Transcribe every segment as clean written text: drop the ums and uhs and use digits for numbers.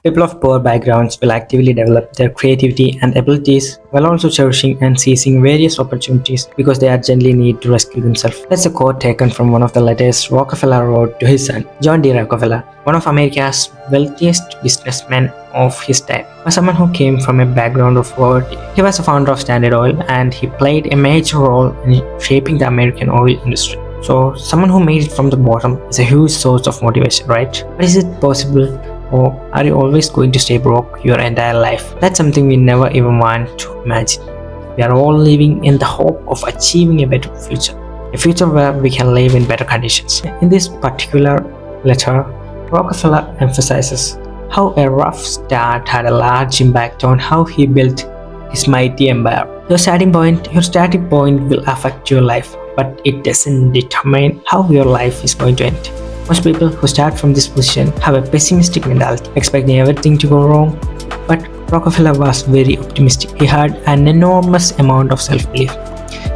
People of poor backgrounds will actively develop their creativity and abilities while also cherishing and seizing various opportunities because they urgently need to rescue themselves. That's a quote taken from one of the letters Rockefeller wrote to his son, John D. Rockefeller, one of America's wealthiest businessmen of his time. Was someone who came from a background of poverty. He was a founder of Standard Oil and he played a major role in shaping the American oil industry. So someone who made it from the bottom is a huge source of motivation, right? But is it possible? Or are you always going to stay broke your entire life? That's something we never even want to imagine. We are all living in the hope of achieving a better future. A future where we can live in better conditions. In this particular letter, Rockefeller emphasizes how a rough start had a large impact on how he built his mighty empire. Your starting point will affect your life, but it doesn't determine how your life is going to end. Most people who start from this position have a pessimistic mentality, expecting everything to go wrong. But Rockefeller was very optimistic. He had an enormous amount of self-belief.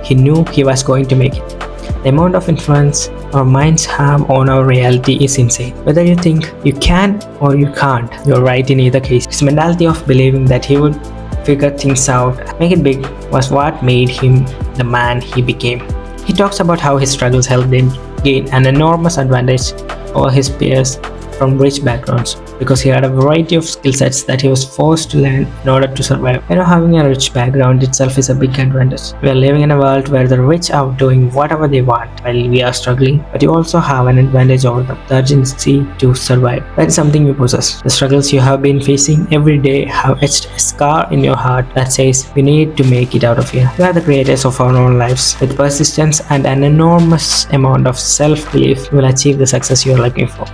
He knew he was going to make it. The amount of influence our minds have on our reality is insane. Whether you think you can or you can't, you're right in either case. His mentality of believing that he would figure things out, make it big, was what made him the man he became. He talks about how his struggles helped him gain an enormous advantage over his peers from rich backgrounds because he had a variety of skill sets that he was forced to learn in order to survive. Having a rich background itself is a big advantage. We are living in a world where the rich are doing whatever they want while we are struggling, but you also have an advantage over them, the urgency to survive. That is something you possess. The struggles you have been facing every day have etched a scar in your heart that says we need to make it out of here. We are the creators of our own lives. With persistence and an enormous amount of self-belief, you will achieve the success you are looking for.